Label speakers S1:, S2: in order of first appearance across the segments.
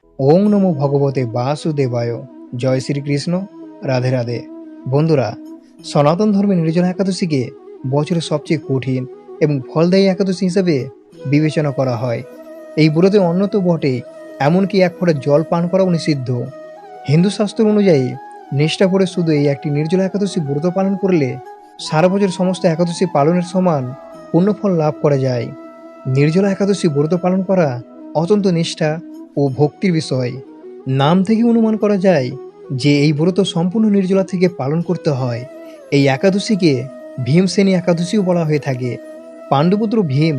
S1: ওং নমো ভগবতে বাসুদেবায়। জয় শ্রীকৃষ্ণ। রাধে রাধে। বন্ধুরা, সনাতন ধর্মে নির্জলা একাদশীকে বছরের সবচেয়ে কঠিন এবং ফলদায়ী একাদশী হিসেবে বিবেচনা করা হয়। এই ব্রতে অন্ন তো বটে, এমনকি এক ফোঁটা জল পান করাও নিষিদ্ধ। হিন্দু শাস্ত্র অনুযায়ী নিষ্ঠা করে শুধু এই একটি নির্জলা একাদশী ব্রত পালন করলে সারা বছর সমস্ত একাদশী পালনের সমান পুণ্যফল লাভ করা যায়। নির্জলা একাদশী ব্রত পালন করা অত্যন্ত নিষ্ঠা ও ভক্তির বিষয়। নাম থেকে অনুমান করা যায় যে এই ব্রত সম্পূর্ণ নির্জলা থেকে পালন করতে হয়। এই একাদশীকে ভীমসেনী একাদশীও বলা হয়ে থাকে। পাণ্ডুপুত্র ভীম,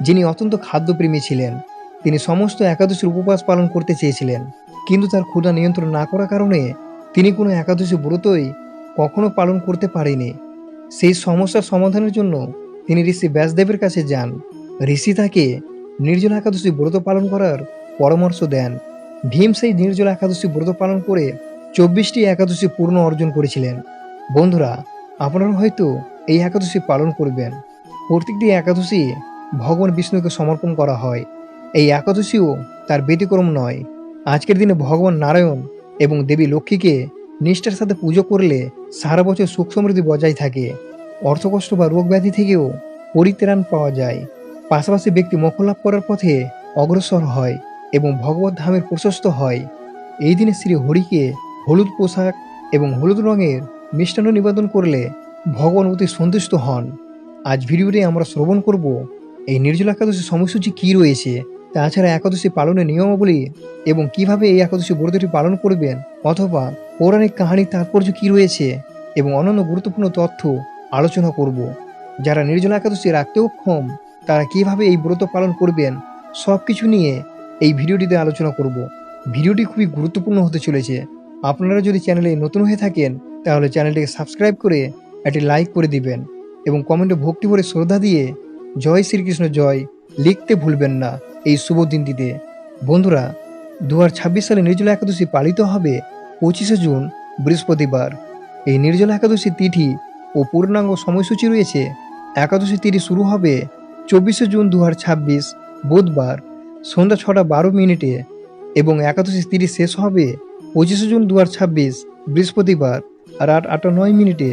S1: যিনি অত্যন্ত খাদ্যপ্রেমী ছিলেন, তিনি সমস্ত একাদশীর উপবাস পালন করতে চেয়েছিলেন, কিন্তু তার ক্ষুধা নিয়ন্ত্রণ না করার কারণে তিনি কোনো একাদশী ব্রতই কখনো পালন করতে পারেনি। সেই সমস্যার সমাধানের জন্য তিনি ঋষি ব্যাসদেবের কাছে যান। ঋষি তাকে নির্জলা একাদশী ব্রত পালন করার পরামর্শ দেন। ভীম সেই নির্জলা একাদশী ব্রত পালন করে 24টি একাদশী পূর্ণ অর্জন করেছিলেন। বন্ধুরা, আপনারা হয়তো এই একাদশী পালন করবেন। প্রত্যেকটি একাদশী ভগবান বিষ্ণুকে সমর্পণ করা হয়। এই একাদশীও তার ব্যতিক্রম নয়। আজকের দিনে ভগবান নারায়ণ এবং দেবী লক্ষ্মীকে নিষ্ঠার সাথে পুজো করলে সারা বছর সুখ সমৃদ্ধি বজায় থাকে। অর্থকষ্ট বা রোগ ব্যাধি থেকেও পরিত্রাণ পাওয়া যায়। পাশাপাশি ব্যক্তি মোক্ষ লাভ করার পথে অগ্রসর হয় এবং ভগবত ধামের প্রশস্ত হয়। এই দিনে শ্রী হরিকে হলুদ পোশাক এবং হলুদ রঙের মিষ্টান্ন নিবেদন করলে ভগবান অতি সন্তুষ্ট হন। আজ ভিডিওতে আমরা শ্রবণ করব এই নির্জলা একাদশী সময়সূচি কী রয়েছে, তাছাড়া একাদশী পালনের নিয়মাবলী এবং কিভাবে এই একাদশী ব্রতটি পালন করবেন, অথবা পৌরাণিক কাহিনীর তাৎপর্য কী রয়েছে এবং অন্যান্য গুরুত্বপূর্ণ তথ্য আলোচনা করব। যারা নির্জলা একাদশী রাখতে অক্ষম, তারা কিভাবে এই ব্রত পালন করবেন, সব কিছু নিয়ে এই ভিডিওটিতে আলোচনা করব। ভিডিওটি খুবই গুরুত্বপূর্ণ হতে চলেছে। আপনারা যদি চ্যানেলে নতুন হয়ে থাকেন, তাহলে চ্যানেলটিকে সাবস্ক্রাইব করে একটি লাইক করে দিবেন এবং কমেন্টে ভক্তি ভরে শ্রদ্ধা দিয়ে জয় শ্রীকৃষ্ণ জয় লিখতে ভুলবেন না এই শুভ দিনটিতে। বন্ধুরা, 2026 সালে নির্জলা একাদশী পালিত হবে 25শে জুন বৃহস্পতিবার। এই নির্জলা একাদশী তিথি ও পূর্ণাঙ্গ সময়সূচি রয়েছে। একাদশী তিথি শুরু হবে 24শে জুন 2026 বুধবার সন্ধ্যা 6:12 এবং একাদশী তিথি শেষ হবে 25শে জুন 2026 বৃহস্পতিবার রাত 8:09।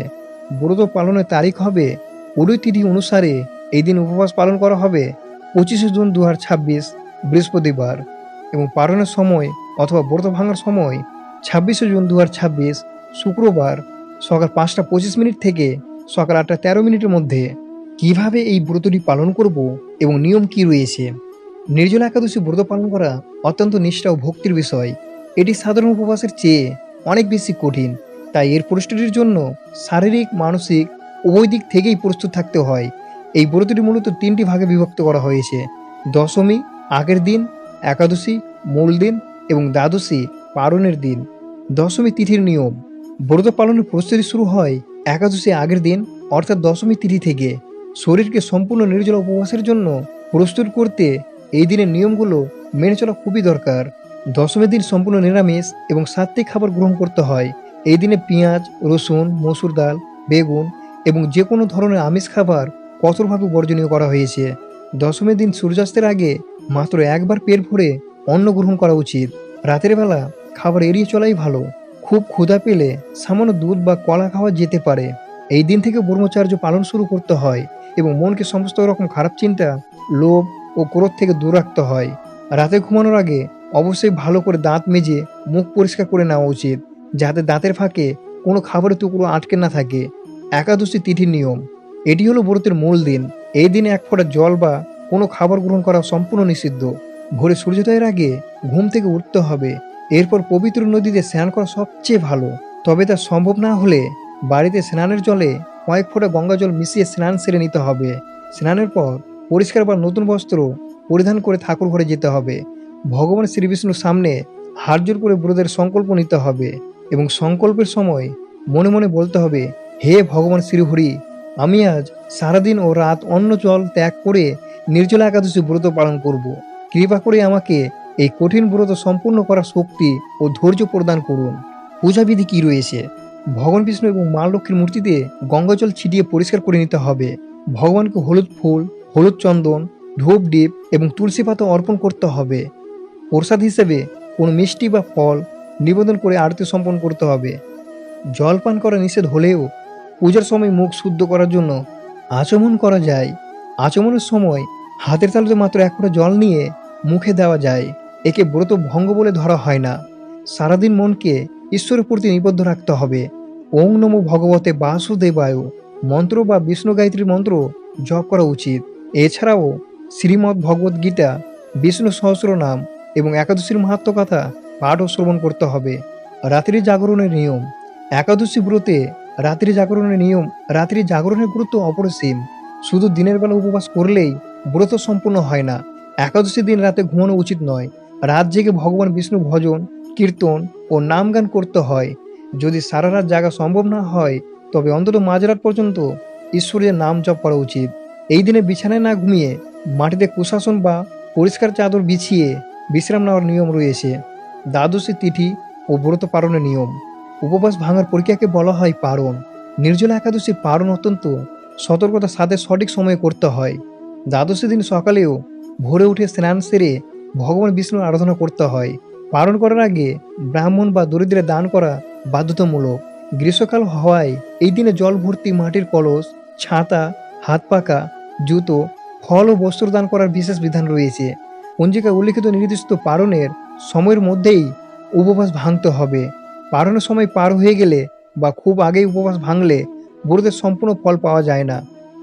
S1: ব্রত পালনের তারিখ হবে উদয় তিথি অনুসারে এই দিন উপবাস পালন করা হবে 25শে জুন 2026 বৃহস্পতিবার এবং পালনের সময় অথবা ব্রত ভাঙার সময় 26শে জুন 2026 শুক্রবার সকাল 5:25 থেকে সকাল 8:13 মধ্যে। কিভাবে এই ব্রতটি পালন করব এবং নিয়ম কি রয়েছে? নির্জলা একাদশী ব্রত পালন করা অত্যন্ত নিষ্ঠা ও ভক্তির বিষয়। এটি সাধারণ উপবাসের চেয়ে অনেক বেশি কঠিন, তাই এর প্রস্তুতির জন্য শারীরিক, মানসিক উভয় দিক থেকেই প্রস্তুত থাকতে হয়। এই ব্রতটি মূলত 3টি ভাগে বিভক্ত করা হয়েছে: দশমী আগের দিন, একাদশী মূল দিন এবং দ্বাদশী পালনের দিন। দশমী তিথির নিয়ম: ব্রত পালনের প্রস্তুতি শুরু হয় একাদশী আগের দিন অর্থাৎ দশমী তিথি থেকে। শরীরকে সম্পূর্ণ নির্জলা উপবাসের জন্য প্রস্তুত করতে এই দিনের নিয়মগুলো মেনে চলা খুবই দরকার। দশমীর দিন সম্পূর্ণ নিরামিষ এবং সাত্ত্বিক খাবার গ্রহণ করতে হয়। এই দিনে পেঁয়াজ, রসুন, মসুর ডাল, বেগুন এবং যে কোনো ধরনের আমিষ খাবার কঠোরভাবে বর্জনীয় করা হয়েছে। দশমীর দিন সূর্যাস্তের আগে মাত্র একবার পেট ভরে অন্ন গ্রহণ করা উচিত। রাতের বেলা খাবার এড়িয়ে চলাই ভালো। খুব ক্ষুধা পেলে সামান্য দুধ বা কলা খাওয়া যেতে পারে। এই দিন থেকে ব্রহ্মচর্য পালন শুরু করতে হয় এবং মনকে সমস্ত রকম খারাপ চিন্তা, লোভ ও ক্রোধ থেকে দূর রাখতে হয়। রাতে ঘুমানোর আগে অবশ্যই ভালো করে দাঁত মেজে মুখ পরিষ্কার করে নেওয়া উচিত, যাতে দাঁতের ফাঁকে কোনো খাবারের টুকরো আটকে না থাকে। একাদশী তিথির নিয়ম: এটি হলো ব্রতের মূল দিন। এই দিনে এক ফোঁটা জল বা কোনো খাবার গ্রহণ করা সম্পূর্ণ নিষিদ্ধ। ভোরে সূর্যোদয়ের আগে ঘুম থেকে উঠতে হবে। এরপর পবিত্র নদীতে স্নান করা সবচেয়ে ভালো। তবে তা সম্ভব না হলে বাড়িতে স্নানের জলে কয়েক ফোঁটা গঙ্গা জল মিশিয়ে স্নান সেরে নিতে হবে। স্নানের পর পরিষ্কার বা নতুন বস্ত্র পরিধান করে ঠাকুর ঘরে যেতে হবে। ভগবান শ্রীবিষ্ণুর সামনে হাত জোর করে ব্রতের সংকল্প নিতে হবে এবং সংকল্পের সময় মনে মনে বলতে হবে, হে ভগবান শ্রীহরি, আমি আজ সারাদিন ও রাত অন্ন জল ত্যাগ করে নির্জলা একাদশী ব্রত পালন করব। কৃপা করে আমাকে এই কঠিন ব্রত সম্পূর্ণ করার শক্তি ও ধৈর্য প্রদান করুন। পূজাবিধি কি রয়েছে? ভগবান বিষ্ণু এবং মা লক্ষ্মীর মূর্তিতে গঙ্গা জল ছিটিয়ে পরিষ্কার করে নিতে হবে। ভগবানকে হলুদ ফুল, হলুদ চন্দন, ধূপ দ্বীপ এবং তুলসী পাতা অর্পণ করতে হবে। প্রসাদ হিসেবে কোনো মিষ্টি বা ফল নিবেদন করে আরতি সম্পন্ন করতে হবে। জল পান করা নিষেধ হলেও পূজার সময় মুখ শুদ্ধ করার জন্য আচমন করা যায়। আচমনের সময় হাতের তালুতে মাত্র এক ফোঁটা জল নিয়ে মুখে দেওয়া যায়। একে ব্রত ভঙ্গ বলে ধরা হয় না। সারাদিন মনকে ঈশ্বরের প্রতি নিবদ্ধ রাখতে হবে। ওং নমো ভগবতে বাসুদেবায় মন্ত্র বা বিষ্ণু গায়ত্রী মন্ত্র জপ করা উচিত। এছাড়াও শ্রীমদ্ ভগবদ্ গীতা, বিষ্ণু সহস্রনাম এবং একাদশীর মাহাত্ম কথা পাঠ ও শ্রবণ করতে হবে। রাত্রি জাগরণের নিয়ম। একাদশী ব্রতে রাত্রি জাগরণের গুরুত্ব অপরিসীম। শুধু দিনের বেলা উপবাস করলেই ব্রত সম্পূর্ণ হয় না। একাদশী দিন রাতে ঘুমানো উচিত নয়। রাত জেগে ভগবান বিষ্ণু ভজন, কীর্তন ও নাম গান করতে হয়। যদি সারা রাত জাগা সম্ভব না হয় তবে অন্তত মাঝরাত পর্যন্ত ঈশ্বরের নাম জপ করা উচিত। এই দিনে বিছানায় না ঘুমিয়ে মাটিতে কুশাসন বা পরিষ্কার চাদর বিছিয়ে বিশ্রাম নেওয়ার নিয়ম রয়েছে। দ্বাদশী তিথি ও ব্রত পালনের নিয়ম। উপবাস ভাঙার প্রক্রিয়াকে বলা হয় পারণ। নির্জলা একাদশী পারণ অত্যন্ত সতর্কতার সাথে সঠিক সময়ে করতে হয়। দ্বাদশী দিন সকালেও ভোরে উঠে স্নান সেরে ভগবান বিষ্ণুর আরাধনা করতে হয়। পালন করার আগে ব্রাহ্মণ বা দরিদ্রের দান করা বাধ্যতামূলক। গ্রীষ্মকাল হওয়ায় এই দিনে জল ভর্তি মাটির কলস, ছাতা, হাত পাকা, জুতো, ফল ও বস্ত্র দান করার বিশেষ বিধান রয়েছে। পঞ্জিকায় উল্লিখিত নির্দিষ্ট পালনের সময়ের মধ্যেই উপবাস ভাঙতে হবে। পালনের সময় পার হয়ে গেলে বা খুব আগেই উপবাস ভাঙলে ব্রতের সম্পূর্ণ ফল পাওয়া যায় না।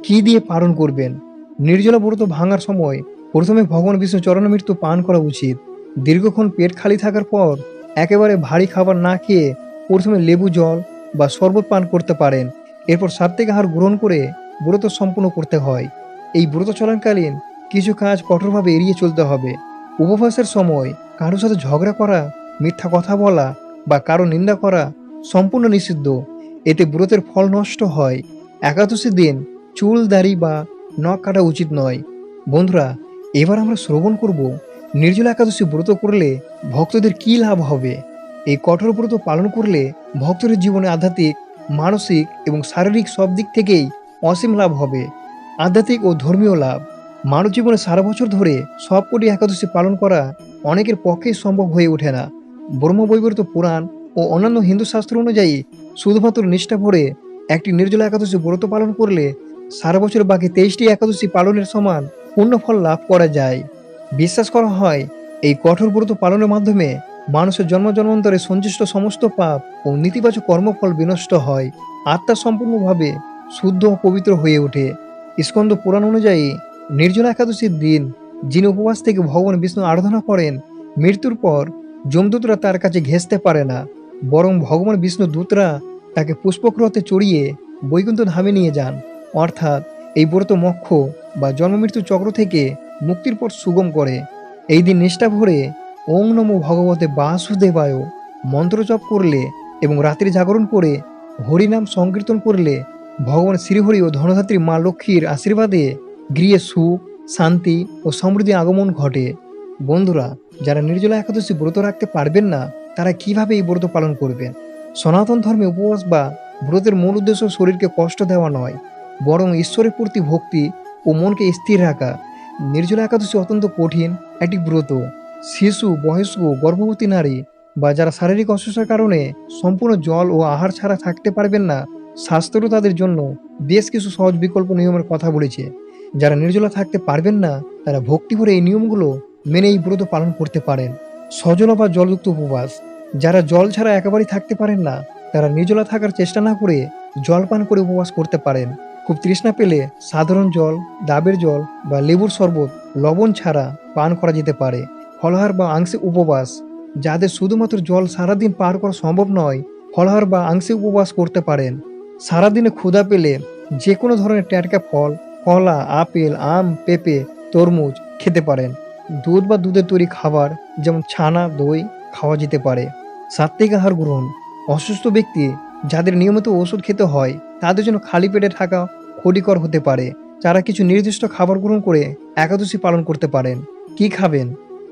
S1: কি দিয়ে পালন করবেন? নির্জলা ব্রত ভাঙার সময় প্রথমে ভগবান বিষ্ণু চরণামৃত পান করা উচিত। দীর্ঘক্ষণ পেট খালি থাকার পর একেবারে ভারী খাবার না খেয়ে প্রথমে লেবু জল বা শরবত পান করতে পারেন। এরপর সাত্ত্বিক আহার গ্রহণ করে ব্রত সম্পূর্ণ করতে হয়। এই ব্রত চলাকালীন কিছু কাজ কঠোরভাবে এড়িয়ে চলতে হবে। উপবাসের সময় কারোর সাথে ঝগড়া করা, মিথ্যা কথা বলা বা কারো নিন্দা করা সম্পূর্ণ নিষিদ্ধ। এতে ব্রতের ফল নষ্ট হয়। একাদশীর দিন চুল, দাড়ি বা নখ কাটা উচিত নয়। বন্ধুরা, এবার আমরা শ্রবণ করব নির্জলা একাদশী ব্রত করলে ভক্তদের কি লাভ হবে। এই কঠোর ব্রত পালন করলে ভক্তদের জীবনে আধ্যাত্মিক, মানসিক এবং শারীরিক সব দিক থেকেই অসীম লাভ হবে। আধ্যাত্মিক ও ধর্মীয় লাভ। মানব জীবনে সারা বছর ধরে সবকটি একাদশী পালন করা অনেকের পক্ষেই সম্ভব হয়ে ওঠে না। ব্রহ্মবৈবর্ত পুরাণ ও অন্যান্য হিন্দু শাস্ত্র অনুযায়ী শুধুমাত্র নিষ্ঠা ভরে একটি নির্জলা একাদশী ব্রত পালন করলে সারা বছর বাকি 23টি একাদশী পালনের সমান পুণ্যফল লাভ করা যায়। বিশ্বাস করা হয় এই কঠোর ব্রত পালনের মাধ্যমে মানুষের জন্ম জন্মান্তরে সঞ্চিষ্ট সমস্ত পাপ ও নেতিবাচক কর্মফল বিনষ্ট হয়। আত্মা সম্পূর্ণভাবে শুদ্ধ ও পবিত্র হয়ে ওঠে। স্কন্দ পুরাণ অনুযায়ী নির্জলা একাদশীর দিন যিনি উপবাস থেকে ভগবান বিষ্ণু আরাধনা করেন, মৃত্যুর পর যমদূতরা তার কাছে ঘেঁষতে পারে না, বরং ভগবান বিষ্ণু দূতরা তাকে পুষ্পক্রতে চড়িয়ে বৈকুণ্ঠ ধামে নিয়ে যান। অর্থাৎ এই ব্রত মোক্ষ বা জন্মমৃত্যু চক্র থেকে মুক্তির পথ সুগম করে। এই দিন নিষ্ঠা ভরে ওং নমো ভগবতে বাসুদেবায় মন্ত্র জপ করলে এবং রাত্রি জাগরণ করে হরিনাম সংকীর্তন করলে ভগবান শ্রীহরি ও ধনধাত্রী মা লক্ষ্মীর আশীর্বাদে গৃহে সুখ, শান্তি ও সমৃদ্ধি আগমন ঘটে। বন্ধুরা, যারা নির্জলা একাদশী ব্রত রাখতে পারবেন না তারা কিভাবে এই ব্রত পালন করবেন? সনাতন ধর্মে উপবাস বা ব্রতের মূল উদ্দেশ্য শরীরকে কষ্ট দেওয়া নয়, বরং ঈশ্বরের প্রতি ভক্তি ও মনকে স্থির রাখা। নির্জলা একাদশী অত্যন্ত কঠিন একটি ব্রত। শিশু, বয়স্ক, গর্ভবতী নারী বা যারা শারীরিক অসুস্থতার কারণে সম্পূর্ণ জল ও আহার ছাড়া থাকতে পারবেন না, শাস্ত্রও তাদের জন্য বেশ কিছু সহজ বিকল্প নিয়মের কথা বলেছে। যারা নির্জলা থাকতে পারবেন না তারা ভক্তি করে এই নিয়মগুলো মেনে এই ব্রত পালন করতে পারেন। সজল বা জলযুক্ত উপবাস। যারা জল ছাড়া একেবারেই থাকতে পারেন না তারা নির্জলা থাকার চেষ্টা না করে জল পান করে উপবাস করতে পারেন। খুব তৃষ্ণা পেলে সাধারণ জল, ডাবের জল বা লেবুর শরবত লবণ ছাড়া পান করা যেতে পারে। ফলাহার বা আংশিক উপবাস। যাদের শুধুমাত্র জল সারাদিন পার করা সম্ভব নয়, ফলাহার বা আংশিক উপবাস করতে পারেন। সারাদিনে ক্ষুধা পেলে যে কোনো ধরনের টাটকা ফল, কলা, আপেল, আম, পেঁপে, তরমুজ খেতে পারেন। দুধ বা দুধের তৈরি খাবার যেমন ছানা, দই খাওয়া যেতে পারে। সাত্ত্বিক আহার গ্রহণ। অসুস্থ ব্যক্তি যাদের নিয়মিত ওষুধ খেতে হয় তাদের জন্য খালি পেটে থাকা ক্ষতিকর হতে পারে। যারা কিছু নির্দিষ্ট খাবার গ্রহণ করে একাদশী পালন করতে পারেন। কি খাবেন?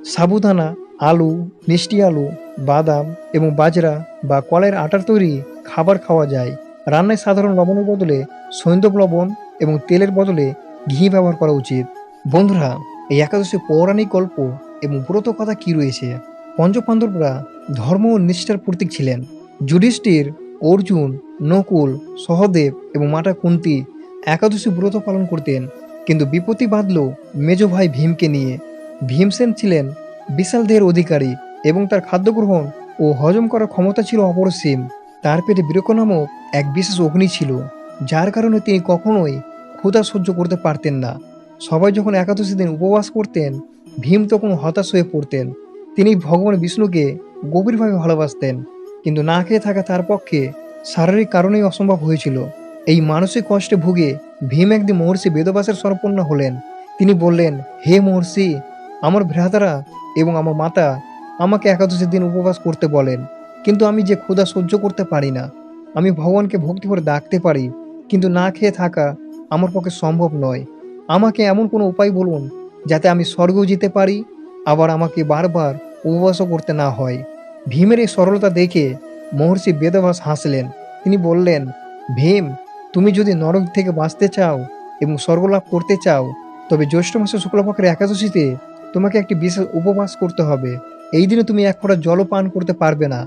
S1: সাবুদানা, আলু, মিষ্টি আলু, বাদাম এবং বাজরা বা কলাইয়ের আটার তৈরি খাবার খাওয়া যায়। রান্নায় সাধারণ লবণের বদলে সৈন্দব লবণ এবং তেলের বদলে ঘি ব্যবহার করা উচিত। বন্ধুরা, এই একাদশী পৌরাণিক গল্প এবং ব্রত কথা কি রয়েছে পঞ্চপাণ্ডবরা ধর্ম ও নিষ্ঠার প্রতীক ছিলেন। যুধিষ্ঠির, অর্জুন, নকুল, সহদেব এবং মাতা কুন্তী একাদশী ব্রত পালন করতেন, কিন্তু বিপত্তি বাঁধল মেজ ভাই ভীমকে নিয়ে। ভীমসেন ছিলেন বিশাল দেহের অধিকারী এবং তার খাদ্য গ্রহণ ও হজম করার ক্ষমতা ছিল অপরিসীম। তার পেটে বৃক্ষ নামক এক বিশেষ অগ্নি ছিল, যার কারণে তিনি কখনোই ক্ষুধা সহ্য করতে পারতেন না। সবাই যখন একাদশী দিন উপবাস করতেন, ভীম তখন হতাশ হয়ে পড়তেন। তিনি ভগবান বিষ্ণুকে গভীরভাবে ভালোবাসতেন, কিন্তু না খেয়ে থাকা তার পক্ষে শারীরিক কারণেই অসম্ভব হয়েছিল। এই মানসিক কষ্টে ভুগে ভীম একদিন মহর্ষি বেদব্যাসের শরণাপন্ন হলেন। তিনি বললেন, হে মহর্ষি, আমার ভ্রাতারা এবং আমার মাতা আমাকে একাদশীর দিন উপবাস করতে বলেন, কিন্তু আমি যে ক্ষুধা সহ্য করতে পারি না। আমি ভগবানকে ভক্তি করে ডাকতে পারি, কিন্তু না খেয়ে থাকা আমার পক্ষে সম্ভব নয়। আমাকে এমন কোনো উপায় বলুন যাতে আমি স্বর্গেও যেতে পারি, আবার আমাকে বারবার উপবাসও করতে না হয়। ভীমের এই সরলতা দেখে মহর্ষি বেদব্যাস হাসলেন। তিনি বললেন, ভীম, তুমি যদি নরক থেকে বাঁচতে চাও এবং স্বর্গলাভ করতে চাও, তবে জ্যৈষ্ঠ মাসের শুক্লপক্ষের একাদশীতে তোমাকে একটি বিশেষ উপবাস করতে হবে। এই দিনে তুমি এক ফোঁটা জলও পান করতে পারবে না।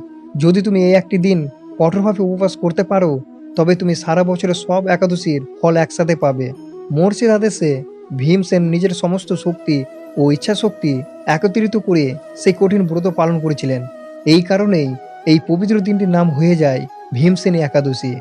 S1: যদি তুমি এই একটি দিন কঠোরভাবে উপবাস করতে পারো, তবে তুমি সারা বছরের সব একাদশীর ফল একসাথে পাবে। মহর্ষির আদেশে ভীমসেন নিজের সমস্ত শক্তি ও ইচ্ছা শক্তি একত্রিত করে সেই কঠিন ব্রত পালন করেছিলেন। এই কারণেই এই পবিত্র দিনটির নাম হয়ে যায় ভীমসেনী একাদশী।